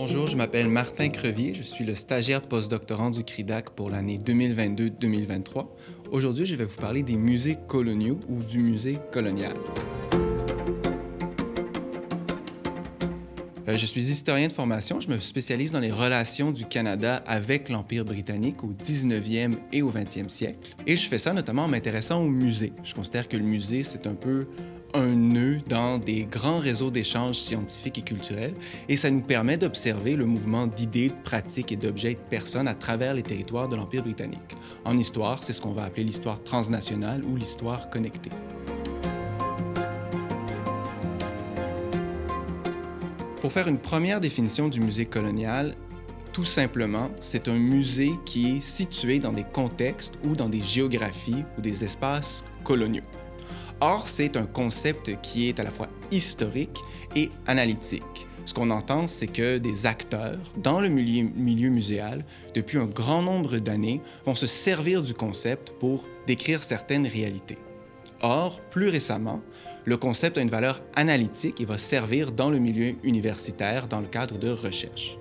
Bonjour, je m'appelle Martin Crevier, je suis le stagiaire postdoctorant du CRIDAC pour l'année 2022-2023. Aujourd'hui, je vais vous parler des musées coloniaux ou du musée colonial. Je suis historien de formation, je me spécialise dans les relations du Canada avec l'Empire britannique au 19e et au 20e siècle. Et je fais ça notamment en m'intéressant aux musées. Je considère que le musée, c'est un peu un nœud dans des grands réseaux d'échanges scientifiques et culturels, et ça nous permet d'observer le mouvement d'idées, de pratiques et d'objets et de personnes à travers les territoires de l'Empire britannique. En histoire, c'est ce qu'on va appeler l'histoire transnationale ou l'histoire connectée. Pour faire une première définition du musée colonial, tout simplement, c'est un musée qui est situé dans des contextes ou dans des géographies ou des espaces coloniaux. Or, c'est un concept qui est à la fois historique et analytique. Ce qu'on entend, c'est que des acteurs dans le milieu muséal, depuis un grand nombre d'années, vont se servir du concept pour décrire certaines réalités. Or, plus récemment, le concept a une valeur analytique et va servir dans le milieu universitaire dans le cadre de recherche.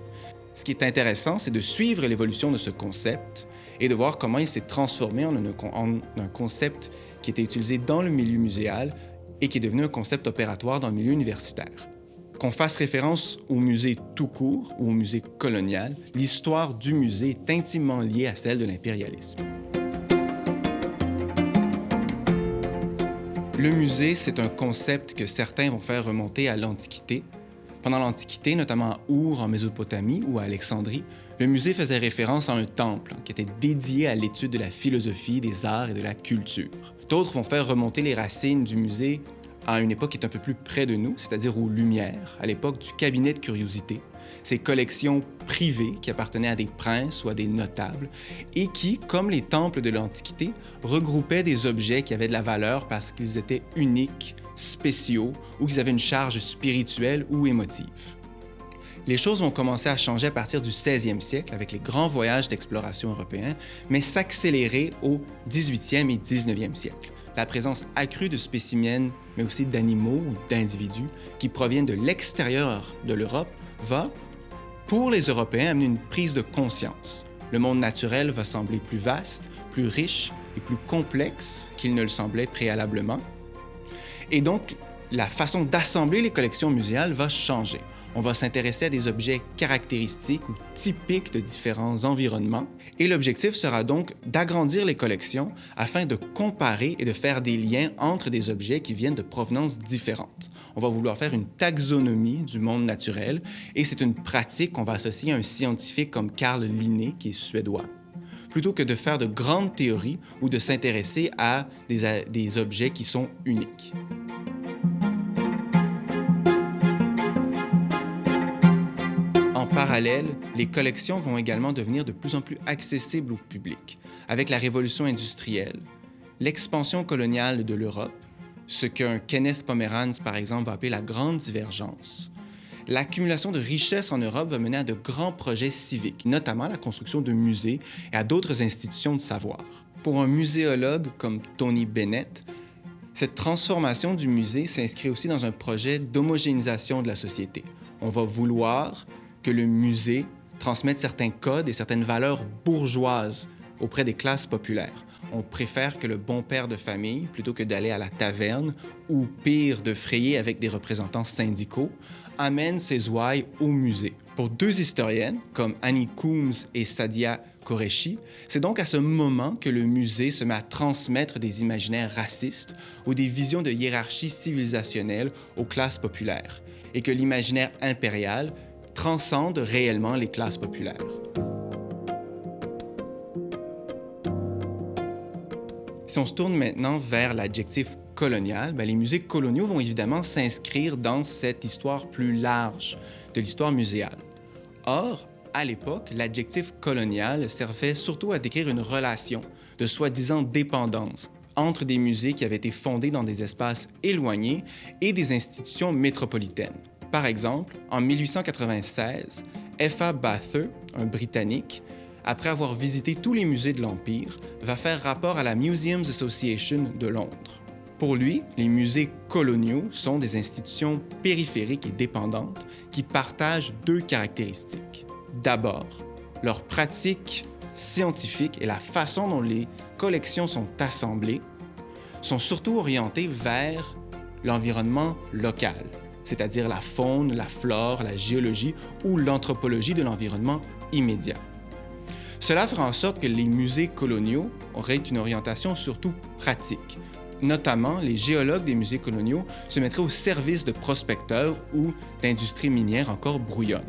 Ce qui est intéressant, c'est de suivre l'évolution de ce concept et de voir comment il s'est transformé en un concept qui était utilisé dans le milieu muséal et qui est devenu un concept opératoire dans le milieu universitaire. Qu'on fasse référence au musée tout court ou au musée colonial, l'histoire du musée est intimement liée à celle de l'impérialisme. Le musée, c'est un concept que certains vont faire remonter à l'Antiquité. Pendant l'Antiquité, notamment à Our, en Mésopotamie ou à Alexandrie, le musée faisait référence à un temple qui était dédié à l'étude de la philosophie, des arts et de la culture. D'autres vont faire remonter les racines du musée à une époque qui est un peu plus près de nous, c'est-à-dire aux Lumières, à l'époque du cabinet de curiosité, ces collections privées qui appartenaient à des princes ou à des notables et qui, comme les temples de l'Antiquité, regroupaient des objets qui avaient de la valeur parce qu'ils étaient uniques, spéciaux ou qu'ils avaient une charge spirituelle ou émotive. Les choses vont commencer à changer à partir du 16e siècle avec les grands voyages d'exploration européens, mais s'accélérer au 18e et 19e siècle. La présence accrue de spécimens, mais aussi d'animaux ou d'individus qui proviennent de l'extérieur de l'Europe va, pour les Européens, amener une prise de conscience. Le monde naturel va sembler plus vaste, plus riche et plus complexe qu'il ne le semblait préalablement. Et donc, la façon d'assembler les collections muséales va changer. On va s'intéresser à des objets caractéristiques ou typiques de différents environnements. Et l'objectif sera donc d'agrandir les collections afin de comparer et de faire des liens entre des objets qui viennent de provenances différentes. On va vouloir faire une taxonomie du monde naturel et c'est une pratique qu'on va associer à un scientifique comme Carl Linné, qui est suédois, plutôt que de faire de grandes théories ou de s'intéresser à des objets qui sont uniques. En parallèle, les collections vont également devenir de plus en plus accessibles au public. Avec la révolution industrielle, l'expansion coloniale de l'Europe, ce qu'un Kenneth Pomeranz, par exemple, va appeler la grande divergence, l'accumulation de richesses en Europe va mener à de grands projets civiques, notamment la construction de musées et à d'autres institutions de savoir. Pour un muséologue comme Tony Bennett, cette transformation du musée s'inscrit aussi dans un projet d'homogénéisation de la société. On va vouloir que le musée transmette certains codes et certaines valeurs bourgeoises auprès des classes populaires. On préfère que le bon père de famille, plutôt que d'aller à la taverne ou pire, de frayer avec des représentants syndicaux, amène ses ouailles au musée. Pour deux historiennes, comme Annie Coombs et Sadia Qureshi, c'est donc à ce moment que le musée se met à transmettre des imaginaires racistes ou des visions de hiérarchie civilisationnelle aux classes populaires, et que l'imaginaire impérial transcende réellement les classes populaires. Si on se tourne maintenant vers l'adjectif colonial, les musées coloniaux vont évidemment s'inscrire dans cette histoire plus large de l'histoire muséale. Or, à l'époque, l'adjectif colonial servait surtout à décrire une relation de soi-disant dépendance entre des musées qui avaient été fondés dans des espaces éloignés et des institutions métropolitaines. Par exemple, en 1896, F.A. Bather, un Britannique, après avoir visité tous les musées de l'Empire, va faire rapport à la Museums Association de Londres. Pour lui, les musées coloniaux sont des institutions périphériques et dépendantes qui partagent deux caractéristiques. D'abord, leur pratique scientifique et la façon dont les collections sont assemblées sont surtout orientées vers l'environnement local, c'est-à-dire la faune, la flore, la géologie ou l'anthropologie de l'environnement immédiat. Cela fera en sorte que les musées coloniaux auraient une orientation surtout pratique. Notamment, les géologues des musées coloniaux se mettraient au service de prospecteurs ou d'industries minières encore brouillonnes.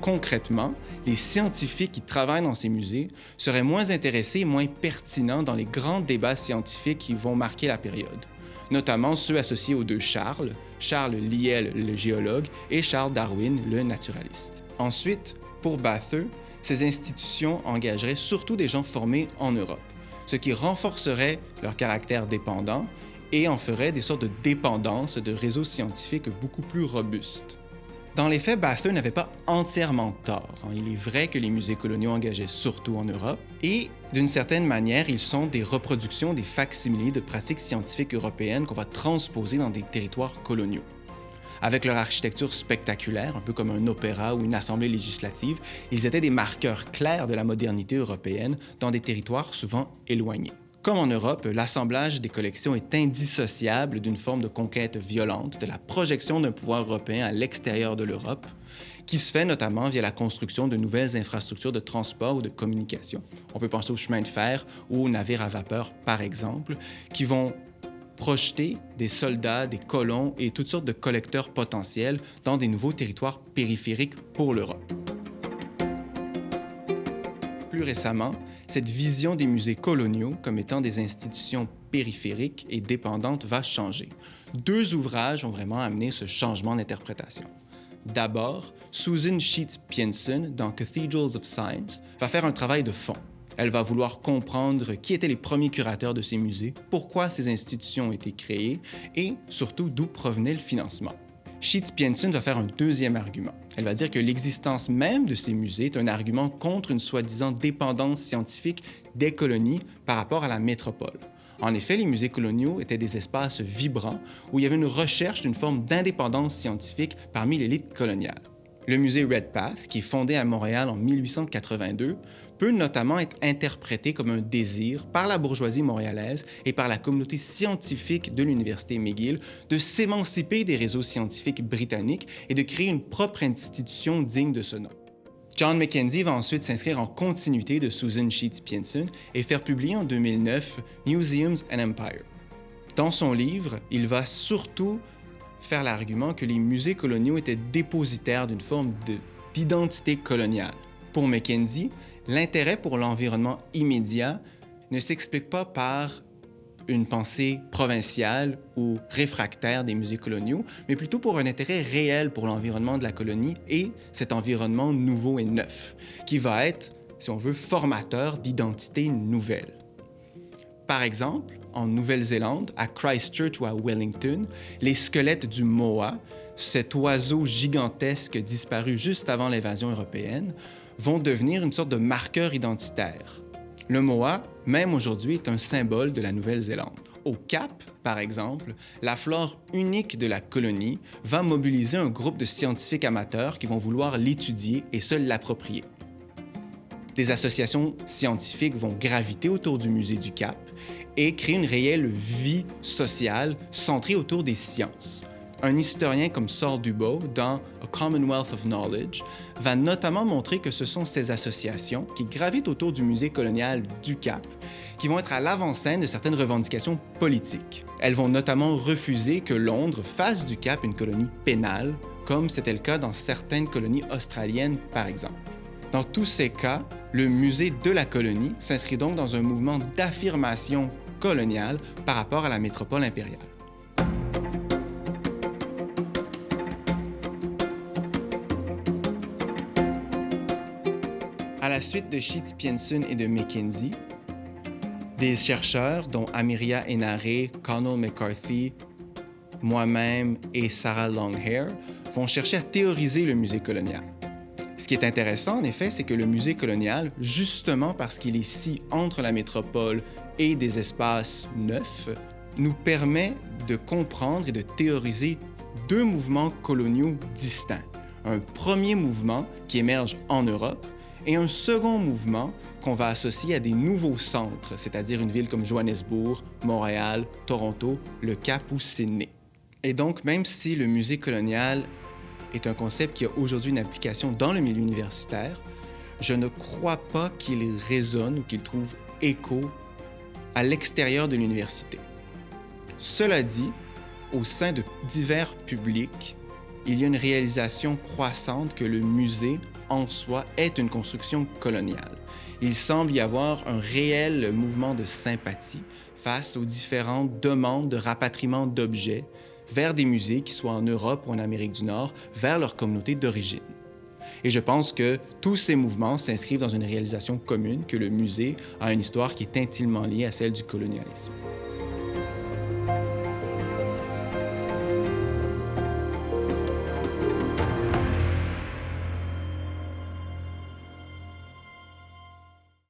Concrètement, les scientifiques qui travaillent dans ces musées seraient moins intéressés et moins pertinents dans les grands débats scientifiques qui vont marquer la période, notamment ceux associés aux deux Charles, Charles Lyell, le géologue, et Charles Darwin, le naturaliste. Ensuite, pour Bather, ces institutions engageraient surtout des gens formés en Europe, ce qui renforcerait leur caractère dépendant et en ferait des sortes de dépendances de réseaux scientifiques beaucoup plus robustes. Dans les faits, Bather n'avait pas entièrement tort. Il est vrai que les musées coloniaux engageaient surtout en Europe et, d'une certaine manière, ils sont des reproductions des facsimilés de pratiques scientifiques européennes qu'on va transposer dans des territoires coloniaux. Avec leur architecture spectaculaire, un peu comme un opéra ou une assemblée législative, ils étaient des marqueurs clairs de la modernité européenne dans des territoires souvent éloignés. Comme en Europe, l'assemblage des collections est indissociable d'une forme de conquête violente, de la projection d'un pouvoir européen à l'extérieur de l'Europe, qui se fait notamment via la construction de nouvelles infrastructures de transport ou de communication. On peut penser aux chemins de fer ou aux navires à vapeur, par exemple, qui vont projeter des soldats, des colons et toutes sortes de collecteurs potentiels dans des nouveaux territoires périphériques pour l'Europe. Plus récemment, cette vision des musées coloniaux comme étant des institutions périphériques et dépendantes va changer. Deux ouvrages ont vraiment amené ce changement d'interprétation. D'abord, Susan Sheets Piensen, dans Cathedrals of Science, va faire un travail de fond. Elle va vouloir comprendre qui étaient les premiers curateurs de ces musées, pourquoi ces institutions ont été créées et surtout d'où provenait le financement. Sheets Piensen va faire un deuxième argument. Elle va dire que l'existence même de ces musées est un argument contre une soi-disant dépendance scientifique des colonies par rapport à la métropole. En effet, les musées coloniaux étaient des espaces vibrants où il y avait une recherche d'une forme d'indépendance scientifique parmi l'élite coloniale. Le musée Redpath, qui est fondé à Montréal en 1882, peut notamment être interprété comme un désir par la bourgeoisie montréalaise et par la communauté scientifique de l'Université McGill de s'émanciper des réseaux scientifiques britanniques et de créer une propre institution digne de ce nom. John Mackenzie va ensuite s'inscrire en continuité de Susan Sheets Piensen et faire publier en 2009 Museums and Empire. Dans son livre, il va surtout faire l'argument que les musées coloniaux étaient dépositaires d'une forme d'identité coloniale. Pour Mackenzie, l'intérêt pour l'environnement immédiat ne s'explique pas par une pensée provinciale ou réfractaire des musées coloniaux, mais plutôt pour un intérêt réel pour l'environnement de la colonie et cet environnement nouveau et neuf, qui va être, si on veut, formateur d'identités nouvelles. Par exemple, en Nouvelle-Zélande, à Christchurch ou à Wellington, les squelettes du moa, cet oiseau gigantesque disparu juste avant l'invasion européenne, vont devenir une sorte de marqueur identitaire. Le moa, même aujourd'hui, est un symbole de la Nouvelle-Zélande. Au Cap, par exemple, la flore unique de la colonie va mobiliser un groupe de scientifiques amateurs qui vont vouloir l'étudier et se l'approprier. Des associations scientifiques vont graviter autour du musée du Cap et créer une réelle vie sociale centrée autour des sciences. Un historien comme Saul Dubois, dans A Commonwealth of Knowledge, va notamment montrer que ce sont ces associations qui gravitent autour du musée colonial du Cap qui vont être à l'avant-scène de certaines revendications politiques. Elles vont notamment refuser que Londres fasse du Cap une colonie pénale, comme c'était le cas dans certaines colonies australiennes, par exemple. Dans tous ces cas, le musée de la colonie s'inscrit donc dans un mouvement d'affirmation coloniale par rapport à la métropole impériale. À la suite de Sheets Piensen et de Mackenzie, des chercheurs, dont Amiria Enare, Connell McCarthy, moi-même et Sarah Longhair, vont chercher à théoriser le musée colonial. Ce qui est intéressant, en effet, c'est que le musée colonial, justement parce qu'il est si entre la métropole et des espaces neufs, nous permet de comprendre et de théoriser deux mouvements coloniaux distincts. Un premier mouvement qui émerge en Europe et un second mouvement qu'on va associer à des nouveaux centres, c'est-à-dire une ville comme Johannesburg, Montréal, Toronto, Le Cap ou Sydney. Et donc, même si le musée colonial est un concept qui a aujourd'hui une application dans le milieu universitaire, je ne crois pas qu'il résonne ou qu'il trouve écho à l'extérieur de l'université. Cela dit, au sein de divers publics, il y a une réalisation croissante que le musée, en soi, est une construction coloniale. Il semble y avoir un réel mouvement de sympathie face aux différentes demandes de rapatriement d'objets vers des musées, qu'ils soient en Europe ou en Amérique du Nord, vers leur communauté d'origine. Et je pense que tous ces mouvements s'inscrivent dans une réalisation commune que le musée a une histoire qui est intimement liée à celle du colonialisme.